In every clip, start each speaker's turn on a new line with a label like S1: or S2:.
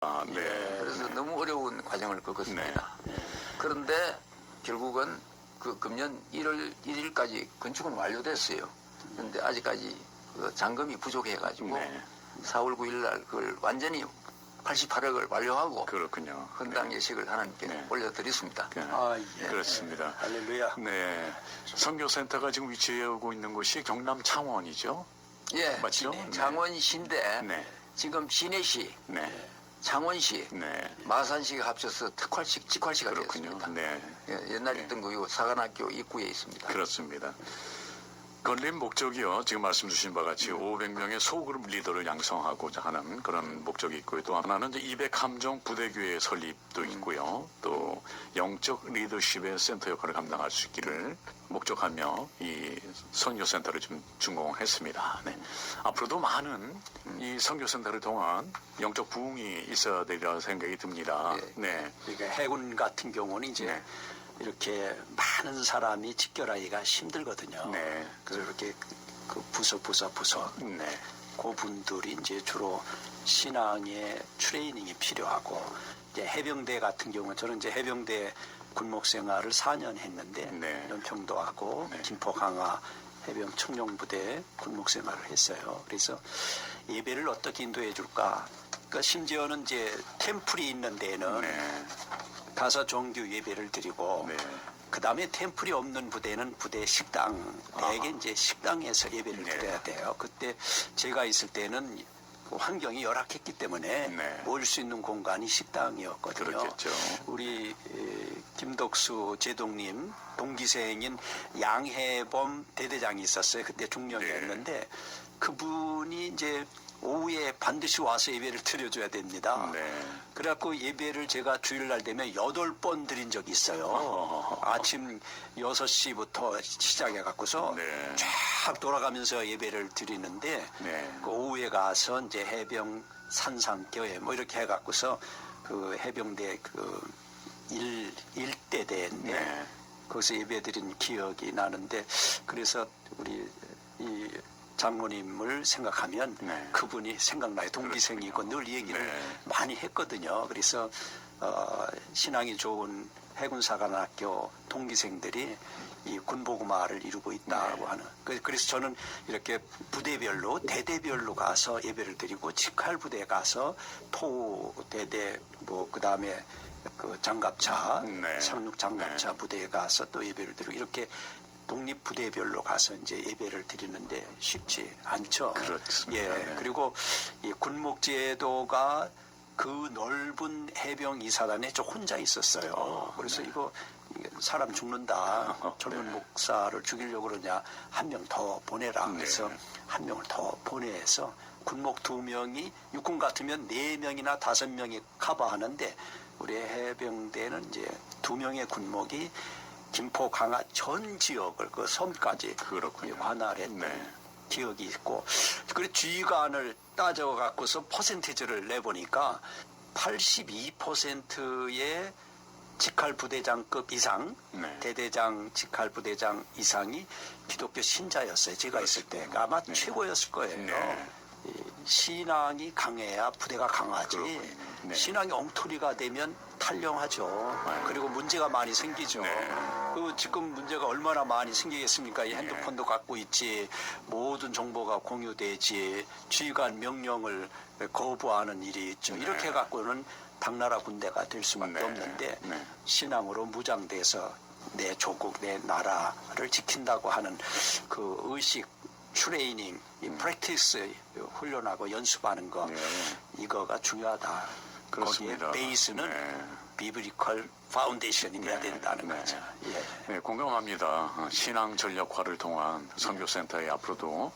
S1: 아, 네.
S2: 그래서
S1: 네.
S2: 너무 어려운 과정을 겪었습니다.
S1: 네.
S2: 그런데 결국은 그 금년 1월 1일까지 건축은 완료됐어요. 그런데 아직까지 그 잔금이 부족해가지고
S1: 네.
S2: 4월 9일 날 그걸 완전히 88억을 완료하고
S1: 그렇군요.
S2: 헌당 예식을 하나님께
S1: 네.
S2: 올려드렸습니다.
S1: 네.
S3: 예.
S1: 그렇습니다.
S3: 할렐루야.
S1: 네. 선교센터가 지금 위치하고 있는 곳이 경남 창원이죠?
S2: 예,
S1: 맞죠? 네.
S2: 창원시인데
S1: 네.
S2: 지금 시내시,
S1: 네.
S2: 창원시,
S1: 네.
S2: 마산시가 합쳐서 특활시, 직활시가
S1: 그렇군요.
S2: 되었습니다.
S1: 네.
S2: 예, 옛날에 있던 거 사관학교 입구에 있습니다.
S1: 그렇습니다. 건립 목적이요. 지금 말씀 주신 바와 같이 500명의 소그룹 리더를 양성하고자 하는 그런 목적이 있고요. 또 하나는 이제 200 함정 부대교회 설립도 있고요. 또 영적 리더십의 센터 역할을 감당할 수 있기를 목적하며 이 선교센터를 좀 준공했습니다. 네. 앞으로도 많은 이 선교센터를 통한 영적 부흥이 있어야 되리라 생각이 듭니다. 네.
S3: 그러니까 해군 같은 경우는 이제
S1: 네.
S3: 이렇게 많은 사람이 집결하기가 힘들거든요.
S1: 네.
S3: 그래서 이렇게 그 부서
S1: 네.
S3: 그분들이 이제 주로 신앙의 트레이닝이 필요하고, 이제 해병대 같은 경우는 저는 이제 해병대 군목 생활을 4년 했는데
S1: 네.
S3: 연평도 하고
S1: 네.
S3: 김포 강화 해병 청룡부대 군목 생활을 했어요. 그래서 예배를 어떻게 인도해 줄까? 그러니까 심지어는 이제 템플이 있는 데는
S1: 네.
S3: 가서 정규 예배를 드리고,
S1: 네.
S3: 그 다음에 템플이 없는 부대는 부대 식당, 대개 이제 식당에서 예배를
S1: 네.
S3: 드려야 돼요. 그때 제가 있을 때는 그 환경이 열악했기 때문에
S1: 네.
S3: 모일 수 있는 공간이 식당이었거든요.
S1: 그렇겠죠.
S3: 우리 김덕수 제동님 동기생인 양해범 대대장이 있었어요. 그때 중령이었는데 그분이 이제 오후에 반드시 와서 예배를 드려줘야 됩니다.
S1: 네.
S3: 그래갖고 예배를 제가 주일날 되면 8번 드린 적이 있어요. 아침 6시부터 시작해갖고서
S1: 네.
S3: 쫙 돌아가면서 예배를 드리는데,
S1: 네.
S3: 그 오후에 가서 이제 해병 산상교회 뭐 이렇게 해갖고서 그 해병대 그 일대대인데
S1: 네.
S3: 거기서 예배 드린 기억이 나는데, 그래서 우리 이 장모님을 생각하면
S1: 네.
S3: 그분이 생각나요. 동기생이고 늘 얘기를
S1: 네.
S3: 많이 했거든요. 그래서 신앙이 좋은 해군사관학교 동기생들이 이 군복음화를 이루고 있다고
S1: 네.
S3: 하는. 그래서 저는 이렇게 부대별로 대대별로 가서 예배를 드리고, 직할부대 가서 토대대 뭐 그다음에 그 장갑차
S1: 네.
S3: 상륙 장갑차
S1: 네.
S3: 부대에 가서 또 예배를 드리고, 이렇게 독립부대별로 가서 이제 예배를 드리는데 쉽지 않죠.
S1: 그렇습니다.
S3: 예.
S1: 네.
S3: 그리고 이 군목제도가 그 넓은 해병 이사단에 저 혼자 있었어요. 그래서
S1: 네.
S3: 이거 사람 죽는다. 젊은
S1: 네.
S3: 목사를 죽이려고 그러냐. 한 명 더 보내라. 그래서
S1: 네.
S3: 한 명을 더 보내서 군목 2명이, 육군 같으면 4명이나 5명이 커버하는데, 우리 해병대는 이제 2명의 군목이 김포 강화 전 지역을 그 섬까지
S1: 그렇군요.
S3: 관할했던
S1: 네.
S3: 기억이 있고, 그리고 지휘관을 따져 갖고서 퍼센티지를 내보니까 82%의 직할 부대장급 이상,
S1: 네.
S3: 대대장 직할 부대장 이상이 기독교 신자였어요. 제가 있을 때 아마
S1: 네.
S3: 최고였을 거예요.
S1: 네.
S3: 이 신앙이 강해야 부대가 강하지.
S1: 그렇군요. 네.
S3: 신앙이 엉터리가 되면 탈령하죠. 그리고 문제가 많이 생기죠.
S1: 네.
S3: 그 지금 문제가 얼마나 많이 생기겠습니까? 이 핸드폰도 갖고 있지, 모든 정보가 공유되지, 지휘관 명령을 거부하는 일이 있죠.
S1: 네.
S3: 이렇게 갖고는 당나라 군대가 될 수밖에
S1: 네.
S3: 없는데,
S1: 네.
S3: 신앙으로 무장돼서 내 조국, 내 나라를 지킨다고 하는 그 의식, 트레이닝, 이 프랙티스 훈련하고 연습하는 거,
S1: 네.
S3: 이거가 중요하다.
S1: 그렇습니다.
S3: 거기에 베이스는
S1: 네.
S3: 비브리컬 파운데이션이 돼야
S1: 네.
S3: 된다는
S1: 네.
S3: 거죠. 예.
S1: 네, 공감합니다. 신앙 전력화를 통한 선교센터에 앞으로도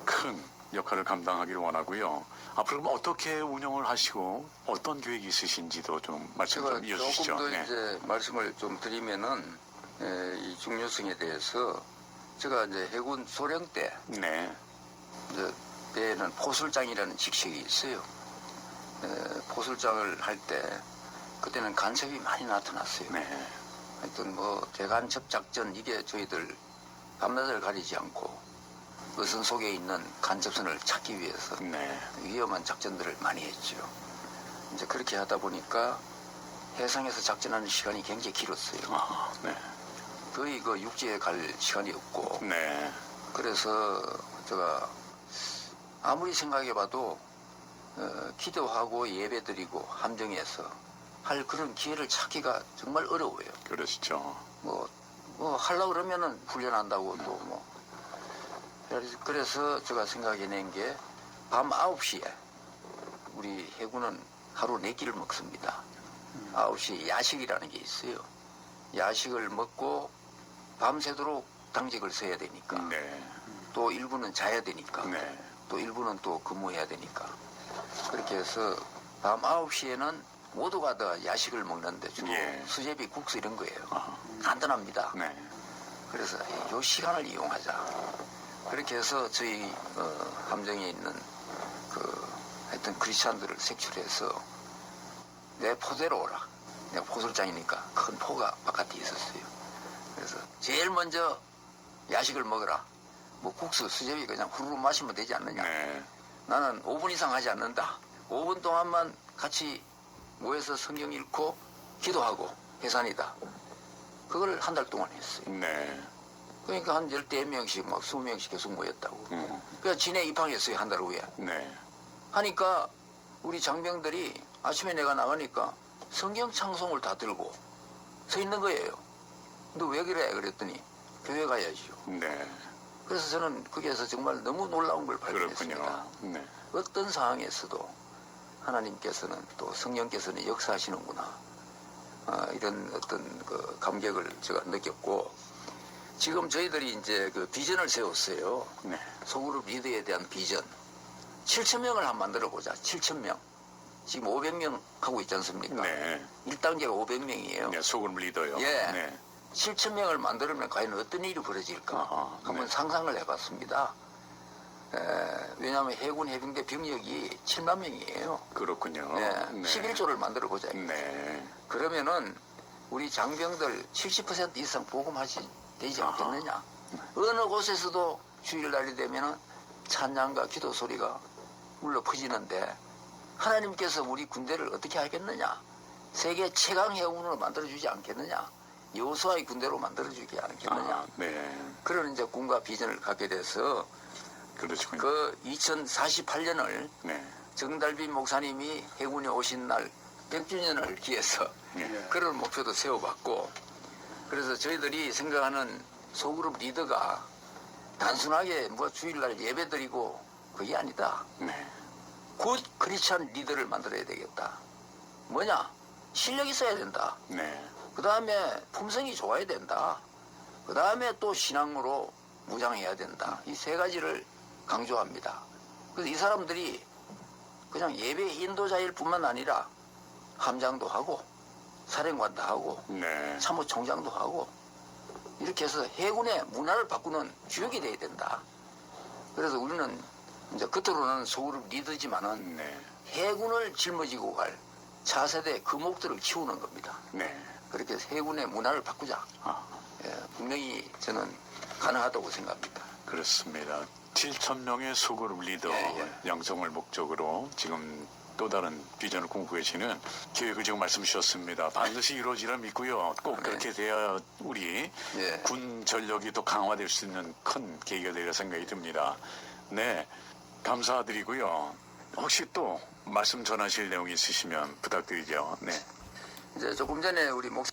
S1: 큰 역할을 감당하기를 원하고요. 앞으로 그럼 어떻게 운영을 하시고 어떤 계획이 있으신지도 좀 말씀
S2: 제가
S1: 좀 이어주시죠.
S2: 조금 더
S1: 네.
S2: 이제 말씀을 좀 드리면은 이 중요성에 대해서 제가 이제 해군 소령 때
S1: 네.
S2: 이제 때에는 포술장이라는 직책이 있어요. 포술장을 할 때 그때는 간섭이 많이 나타났어요.
S1: 네.
S2: 하여튼 뭐 대간첩 작전, 이게 저희들 밤낮을 가리지 않고 어선 속에 있는 간접선을 찾기 위해서
S1: 네.
S2: 위험한 작전들을 많이 했죠. 이제 그렇게 하다 보니까 해상에서 작전하는 시간이 굉장히 길었어요.
S1: 아, 네.
S2: 거의 그 육지에 갈 시간이 없고
S1: 네.
S2: 그래서 제가 아무리 생각해봐도 기도하고 예배드리고 함정에서 할 그런 기회를 찾기가 정말 어려워요.
S1: 그러시죠.
S2: 뭐 하려고 그러면은 훈련한다고 또 뭐. 그래서 제가 생각해낸 게 밤 9시에 우리 해군은 하루 4끼를 먹습니다. 9시에 야식이라는 게 있어요. 야식을 먹고 밤새도록 당직을 서야 되니까
S1: 네.
S2: 또 일부는 자야 되니까
S1: 네.
S2: 또 일부는 또 근무해야 되니까 그렇게 해서 밤 9시에는 모두가 다 야식을 먹는데 주로
S1: 예.
S2: 수제비 국수 이런 거예요.
S1: 아,
S2: 간단합니다.
S1: 네.
S2: 그래서 이 시간을 이용하자. 그렇게 해서 저희 함정에 있는 하여튼 크리스찬들을 색출해서 내 포대로 오라. 내가 포술장이니까 큰 포가 바깥에 있었어요. 그래서 제일 먼저 야식을 먹어라. 뭐 국수, 수제비 그냥 후루룩 마시면 되지 않느냐.
S1: 네.
S2: 나는 5분 이상 하지 않는다. 5분 동안만 같이 모여서 성경 읽고 기도하고 해산이다. 그걸 한 달 동안 했어요.
S1: 네.
S2: 그러니까 한 10명씩 막 20명씩 계속 모였다고.
S1: 음,
S2: 그래서 진해 입항했어요. 한 달 후에.
S1: 네.
S2: 하니까 우리 장병들이 아침에 내가 나가니까 성경 찬송을 다 들고 서 있는 거예요. 너 왜 그래? 그랬더니 교회 가야지요.
S1: 네.
S2: 그래서 저는 거기에서 정말 너무 놀라운 걸 발견했습니다.
S1: 그렇군요. 네.
S2: 어떤 상황에서도 하나님께서는 또 성령께서는 역사하시는구나. 이런 어떤 그 감격을 제가 느꼈고 지금 저희들이 이제 그 비전을 세웠어요.
S1: 네.
S2: 소그룹 리더에 대한 비전. 7,000명을 한번 만들어 보자. 7,000명. 지금 500명 하고 있지 않습니까?
S1: 네.
S2: 1단계가 500명이에요.
S1: 네. 소금 리더요.
S2: 예.
S1: 네.
S2: 7,000명을 만들면 과연 어떤 일이 벌어질까?
S1: 아하,
S2: 한번
S1: 네.
S2: 상상을 해봤습니다. 왜냐하면 해군 해병대 병력이 7만 명이에요.
S1: 그렇군요.
S2: 네.
S1: 네.
S2: 11조를 만들어 보자.
S1: 네.
S2: 그러면은 우리 장병들 70% 이상 보금하지 되지
S1: 아하.
S2: 않겠느냐. 어느 곳에서도 주일날이 되면은 찬양과 기도 소리가 울려 퍼지는데 하나님께서 우리 군대를 어떻게 하겠느냐. 세계 최강 해군으로 만들어주지 않겠느냐. 여호수아의 군대로 만들어주지 않겠느냐.
S1: 아, 네.
S2: 그런 이제 꿈과 비전을 갖게 돼서
S1: 그러시군요.
S2: 그 2048년을
S1: 네.
S2: 정달빈 목사님이 해군에 오신 날 100주년을 기해서
S1: 네.
S2: 그런 목표도 세워봤고 그래서 저희들이 생각하는 소그룹 리더가 단순하게 뭐 주일날 예배드리고 그게 아니다.
S1: 네.
S2: 굿 크리스찬 리더를 만들어야 되겠다. 뭐냐? 실력이 있어야 된다.
S1: 네.
S2: 그 다음에 품성이 좋아야 된다. 그 다음에 또 신앙으로 무장해야 된다. 이 세 가지를 강조합니다. 그래서 이 사람들이 그냥 예배 인도자일 뿐만 아니라 함장도 하고 사령관도 하고
S1: 네.
S2: 참모총장도 하고 이렇게 해서 해군의 문화를 바꾸는 주역이 돼야 된다. 그래서 우리는 이제 겉으로는 소그룹 리더지만은
S1: 네.
S2: 해군을 짊어지고 갈 차세대 금옥들을 키우는 겁니다.
S1: 네.
S2: 그렇게 해서 해군의 문화를 바꾸자.
S1: 아,
S2: 분명히 저는 가능하다고 생각합니다.
S1: 그렇습니다. 7,000명의 소그룹 리더
S2: 예.
S1: 양성을 목적으로 지금 또 다른 비전을 꿈꾸고 계시는 계획을 지금 말씀 주셨습니다. 반드시 이루어지라 믿고요. 꼭 그렇게 돼야 우리
S2: 예.
S1: 군 전력이 또 강화될 수 있는 큰 계기가 되리라 생각이 듭니다. 네, 감사드리고요. 혹시 또 말씀 전하실 내용이 있으시면 부탁드리죠. 네.
S2: 이제 조금 전에 우리 목사